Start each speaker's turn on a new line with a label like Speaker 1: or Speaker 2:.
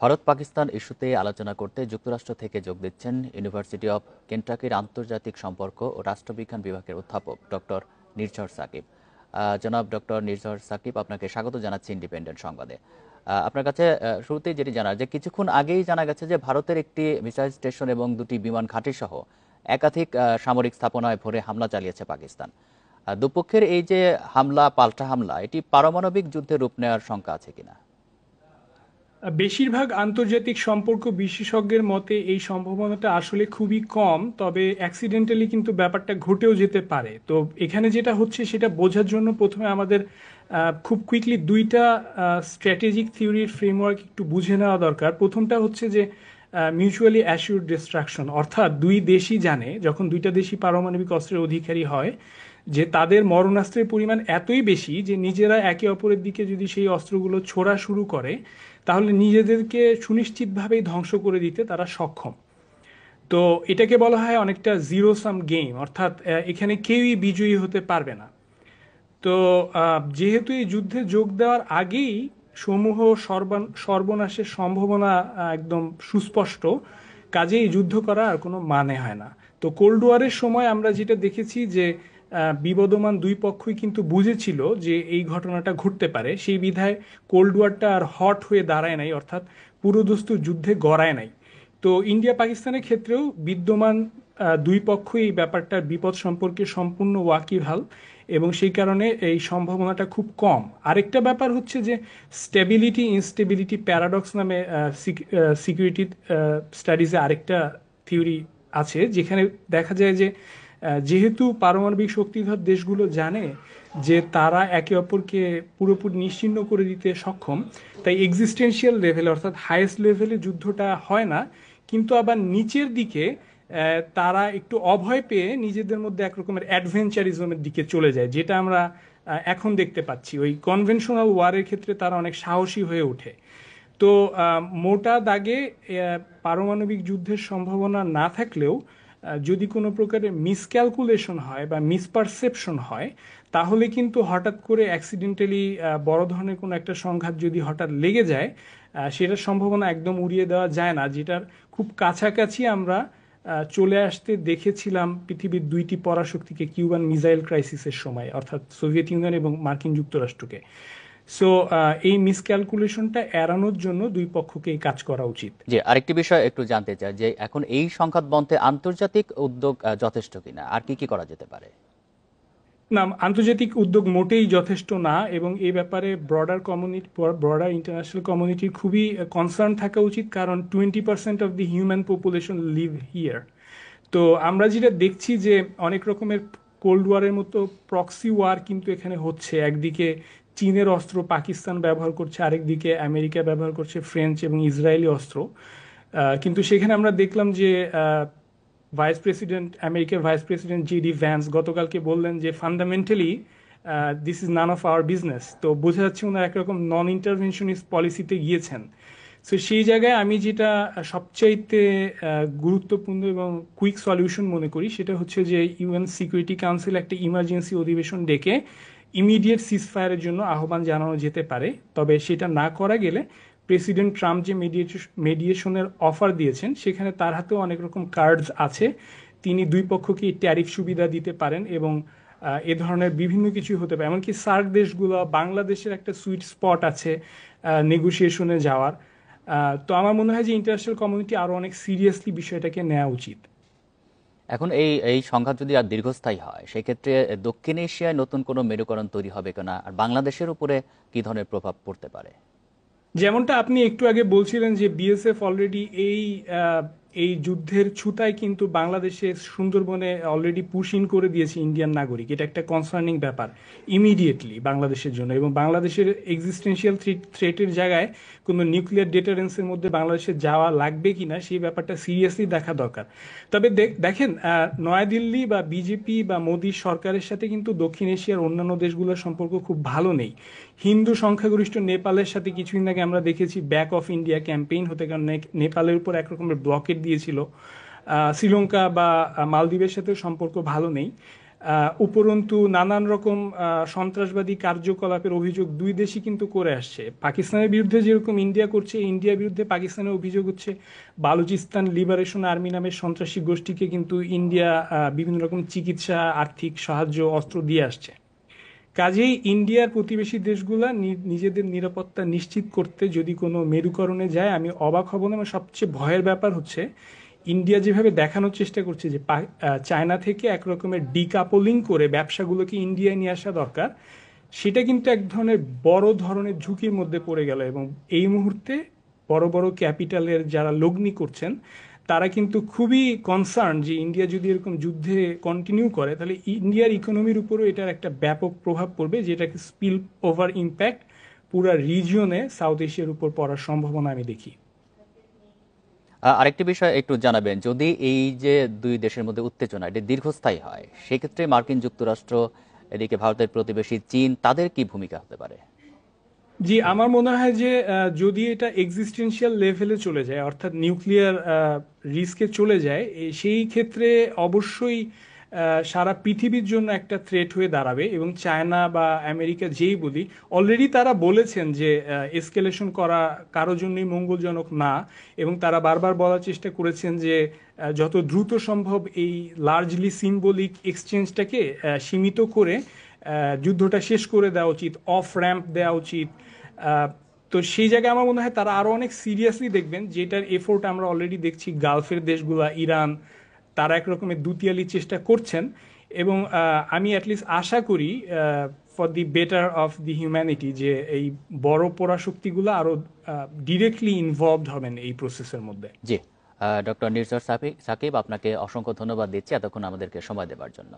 Speaker 1: ভারত পাকিস্তান ইস্যুতে আলোচনা করতে যুক্তরাষ্ট্র থেকে যোগ দিচ্ছেন ইউনিভার্সিটি অব কেন্টাকির আন্তর্জাতিক সম্পর্ক ও রাষ্ট্রবিজ্ঞান বিভাগের অধ্যাপক ডক্টর নির্ঝর সাকিব। জনাব ডক্টর নির্ঝর সাকিব, আপনাকে স্বাগত জানাচ্ছি ইন্ডিপেন্ডেন্ট সংবাদে। আপনার কাছে শুরুতেই যেটি জানার, যে কিছুক্ষণ আগেই জানা গেছে যে ভারতের একটি মিসাইল স্টেশন এবং দুটি বিমান ঘাঁটি সহ একাধিক সামরিক স্থাপনায় ভোরে হামলা চালিয়েছে পাকিস্তান। দুপক্ষের এই যে হামলা, পাল্টা হামলা, এটি পারমাণবিক যুদ্ধে রূপ নেওয়ার শঙ্কা আছে কিনা?
Speaker 2: বেশিরভাগ আন্তর্জাতিক সম্পর্ক বিশেষজ্ঞের মতে এই সম্ভাবনাটা আসলে খুবই কম, তবে অ্যাক্সিডেন্টালি কিন্তু ব্যাপারটা ঘটেও যেতে পারে। তো এখানে যেটা হচ্ছে সেটা বোঝার জন্য প্রথমে আমাদের খুব কুইকলি দুইটা স্ট্র্যাটেজিক থিওরির ফ্রেমওয়ার্ক একটু বুঝে নেওয়া দরকার। প্রথমটা হচ্ছে যে মিউচুয়ালি অ্যাসিউরড ডিস্ট্রাকশন, অর্থাৎ দুই দেশই জানে, যখন দুইটা দেশই পারমাণবিক অস্ত্রের অধিকারী হয়, যে তাদের মরণাস্ত্রের পরিমাণ এতই বেশি যে নিজেরা একে অপরের দিকে যদি সেই অস্ত্রগুলো ছোড়া শুরু করে তাহলে নিজেদেরকে সুনিশ্চিতভাবেই ধ্বংস করে দিতে তারা সক্ষম। তো এটাকে বলা হয় অনেকটা জিরো সাম গেম, অর্থাৎ এখানে কেউই বিজয়ী হতে পারবে না। তো যেহেতু এই যুদ্ধে যোগ দেওয়ার আগেই সমূহ সর্বনাশের সম্ভাবনা একদম সুস্পষ্ট, কাজেই যুদ্ধ করা আর কোনো মানে হয় না। তো কোল্ড ওয়ারের সময় আমরা যেটা দেখেছি যে বিবদমান দুই পক্ষই কিন্তু বুঝেছিল যে এই ঘটনাটা ঘটতে পারে, সেই বিধায় কোল্ড ওয়ারটা আর হট হয়ে দাঁড়ায় নাই, অর্থাৎ পুরোদস্তুর যুদ্ধে গড়ায় নাই। তো ইন্ডিয়া পাকিস্তানের ক্ষেত্রেও বিদ্যমান দুই পক্ষই এই ব্যাপারটার বিপদ সম্পর্কে সম্পূর্ণ ওয়াকিবহাল, এবং সেই কারণে এই সম্ভাবনাটা খুব কম। আরেকটা ব্যাপার হচ্ছে যে স্টেবিলিটি ইনস্টেবিলিটি প্যারাডক্স নামে সিকিউরিটি স্টাডিজে আরেকটা থিওরি আছে, যেখানে দেখা যায় যে যেহেতু পারমাণবিক শক্তিধর দেশগুলো জানে যে তারা একে অপরকে পুরোপুরি নিশ্চিহ্ন করে দিতে সক্ষম, তাই এক্সিস্টেন্সিয়াল লেভেলে অর্থাৎ হাইয়েস্ট লেভেলে যুদ্ধটা হয় না। কিন্তু আবার নিচের দিকে তারা একটু অভয় পেয়ে নিজেদের মধ্যে একরকমের অ্যাডভেঞ্চারিজমের দিকে চলে যায়, যেটা আমরা এখন দেখতে পাচ্ছি। ওই কনভেনশনাল ওয়ারের ক্ষেত্রে তারা অনেক সাহসী হয়ে ওঠে। তো মোটা দাগে পারমাণবিক যুদ্ধের সম্ভাবনা না থাকলেও যদি কোনো প্রকারের মিসক্যালকুলেশন হয় বা মিসপারসেপশন হয়, তাহলে কিন্তু হঠাৎ করে অ্যাক্সিডেন্টালি বড় ধরনের কোনো একটা সংঘাত যদি হঠাৎ লেগে যায়, সেটার সম্ভাবনা একদম উড়িয়ে দেওয়া যায় না, যেটার খুব কাছাকাছি আমরা চলে আসতে দেখেছিলাম পৃথিবীর দুইটি পরাশক্তিকে কিউবান মিসাইল ক্রাইসিসের সময়, অর্থাৎ সোভিয়েত ইউনিয়ন এবং মার্কিন যুক্তরাষ্ট্রকে। সো এই মিসক্যালকুলেশনটা এড়ানোর জন্য দুই পক্ষকেই কাজ করা উচিত।
Speaker 1: যে আরেকটি বিষয় একটু জানতে চাই, যে এখন এই সংঘাত বন্ধে আন্তর্জাতিক উদ্যোগ যথেষ্ট কিনা, আর কি কি করা যেতে পারে?
Speaker 2: না, আন্তর্জাতিক উদ্যোগ মোটেই যথেষ্ট না, এবং এই ব্যাপারে ব্রডার ইন্টারন্যাশনাল কমিউনিটির খুবই কনসার্ন থাকা উচিত, কারণ 20% of the human population live here. তো আমরা যেটা দেখছি যে অনেক রকমের কোল্ড ওয়ারের মতো প্রক্সি ওয়ার কিন্তু এখানে হচ্ছে। একদিকে চীনের অস্ত্র পাকিস্তান ব্যবহার করছে, আরেকদিকে আমেরিকা ব্যবহার করছে ফ্রেঞ্চ এবং ইসরায়েলি অস্ত্র। কিন্তু সেখানে আমরা দেখলাম যে আমেরিকার ভাইস প্রেসিডেন্ট জিডি ভ্যান্স গতকালকে বললেন যে fundamentally this is none of our business. তো বোঝা যাচ্ছে ওনারা একরকম নন ইন্টারভেনশনিস্ট পলিসিতে গিয়েছেন। সো সেই জায়গায় আমি যেটা সবচাইতে গুরুত্বপূর্ণ এবং কুইক সলিউশন মনে করি, সেটা হচ্ছে যে ইউএন সিকিউরিটি কাউন্সিল একটা ইমার্জেন্সি অধিবেশন ডেকে ইমিডিয়েট সিজফায়ারের জন্য আহ্বান জানানো যেতে পারে। তবে সেটা না করা গেলে প্রেসিডেন্ট ট্রাম্প যে মেডিয়েশনের অফার দিয়েছেন, সেখানে তার হাতেও অনেক রকম কার্ডস আছে। তিনি দুই পক্ষকে ট্যারিফ সুবিধা দিতে পারেন, এবং এ ধরনের বিভিন্ন কিছু হতে পারে। এমনকি সার্ক দেশগুলো, বাংলাদেশের একটা সুইট স্পট আছে নেগোসিয়েশনে যাওয়ার। তো আমার মনে হয় যে ইন্টারন্যাশনাল কমিউনিটি আরো অনেক সিরিয়াসলি বিষয়টাকে নেওয়া উচিত।
Speaker 1: এখন এই এই সংঘাত যদি আর দীর্ঘস্থায়ী হয়, সেক্ষেত্রে দক্ষিণ এশিয়ায় নতুন কোনো মেরুকরণ তৈরি হবে কিনা, আর বাংলাদেশের উপরে কি ধরনের প্রভাব পড়তে পারে?
Speaker 2: যেমনটা আপনি একটু আগে বলছিলেন যে বিএসএফ অলরেডি এই যুদ্ধের ছুতায় কিন্তু বাংলাদেশে সুন্দরবনে অলরেডি পুশ ইন করে দিয়েছে ইন্ডিয়ান নাগরিক। এটা একটা কনসার্নিং ব্যাপার ইমিডিয়েটলি বাংলাদেশের জন্য, এবং বাংলাদেশের এক্সিস্টেন্সিয়াল থ্রেটের জায়গায় কোনো নিউক্লিয়ার ডেটারেন্সের মধ্যে বাংলাদেশে যাওয়া লাগবে কিনা সেই ব্যাপারটা সিরিয়াসলি দেখা দরকার। তবে দেখেন, নয়াদিল্লি বা বিজেপি বা মোদী সরকারের সাথে কিন্তু দক্ষিণ এশিয়ার অন্যান্য দেশগুলোর সম্পর্ক খুব ভালো নেই। হিন্দু সংখ্যাগরিষ্ঠ নেপালের সাথে কিছুদিন আগে আমরা দেখেছি ব্যাক অফ ইন্ডিয়া ক্যাম্পেইন হতে, কারণ নেপালের উপর একরকমের ব্লকেট দিয়েছিল। শ্রীলঙ্কা বা মালদ্বীপের সাথেও সম্পর্ক ভালো নেই। উপরন্তু নানান রকম সন্ত্রাসবাদী কার্যকলাপের অভিযোগ দুই দেশই কিন্তু করে আসছে। পাকিস্তানের বিরুদ্ধে যেরকম ইন্ডিয়া করছে, ইন্ডিয়ার বিরুদ্ধে পাকিস্তানের অভিযোগ হচ্ছে বালুচিস্তান লিবারেশন আর্মি নামের সন্ত্রাসী গোষ্ঠীকে কিন্তু ইন্ডিয়া বিভিন্ন রকম চিকিৎসা, আর্থিক সাহায্য, অস্ত্র দিয়ে আসছে। কাজেই ইন্ডিয়ার প্রতিবেশী দেশগুলা নিজেদের নিরাপত্তা নিশ্চিত করতে যদি কোনো মেরুকরণে যায় আমি অবাক হব না। আমার সবচেয়ে ভয়ের ব্যাপার হচ্ছে ইন্ডিয়া যেভাবে দেখানোর চেষ্টা করছে যে চায়না থেকে এক রকমের ডিকাপলিং করে ব্যবসাগুলোকে ইন্ডিয়ায় নিয়ে আসা দরকার, সেটা কিন্তু এক ধরনের বড় ধরনের ঝুঁকির মধ্যে পড়ে গেল। এবং এই মুহূর্তে বড় বড় ক্যাপিটালের যারা লগ্নি করছেন তারা কিন্তু খুবই কনসার্ন যে ইন্ডিয়া যদি এরকম যুদ্ধে কন্টিনিউ করে তাহলে ইন্ডিয়ার ইকোনমির উপরও এটার একটা ব্যাপক প্রভাব পড়বে, যেটাকে স্পিল ওভার ইম্প্যাক্ট পুরা রিজিয়নে সাউথ এশিয়ার উপর পড়ার সম্ভাবনা আমি দেখি।
Speaker 1: আরেকটি বিষয় একটু জানাবেন, যদি এই যে দুই দেশের মধ্যে উত্তেজনা এটি দীর্ঘস্থায়ী হয়, সেক্ষেত্রে মার্কিন যুক্তরাষ্ট্র, এদিকে ভারতের প্রতিবেশী চীন, তাদের কি ভূমিকা হতে পারে?
Speaker 2: জি, আমার মনে হয় যে যদি এটা এক্সিস্টেন্সিয়াল লেভেলে চলে যায়, অর্থাৎ নিউক্লিয়ার রিস্কে চলে যায়, সেই ক্ষেত্রে অবশ্যই সারা পৃথিবীর জন্য একটা থ্রেট হয়ে দাঁড়াবে। এবং চায়না বা আমেরিকা যেই বলি, অলরেডি তারা বলেছেন যে এসকেলেশন করা কারোর জন্যই মঙ্গলজনক না। এবং তারা বারবার বলার চেষ্টা করেছেন যে যত দ্রুত সম্ভব এই লার্জলি সিম্বলিক এক্সচেঞ্জটাকে সীমিত করে যুদ্ধটা শেষ করে দেওয়া উচিত, অফ র্যাম্প দেওয়া উচিত। তো সেই জায়গায় আমার মনে হয় তারা আরো অনেক সিরিয়াসলি দেখবেন, যেটার এফোর্ট আমরা অলরেডি দেখছি গালফের দেশগুলা, ইরান, তারা এক রকমের দুতিয়ালি চেষ্টা করছেন। এবং আমি অ্যাটলিস্ট আশা করি for the better of the humanity যে এই বড় পরাশক্তিগুলো আরো ডিরেক্টলি ইনভলভড হবেন এই প্রসেসের মধ্যে।
Speaker 1: জি, ডক্টর নির্ঝর সাকিব, আপনাকে অসংখ্য ধন্যবাদ দিচ্ছি এতক্ষণ আমাদেরকে সময় দেওয়ার জন্য।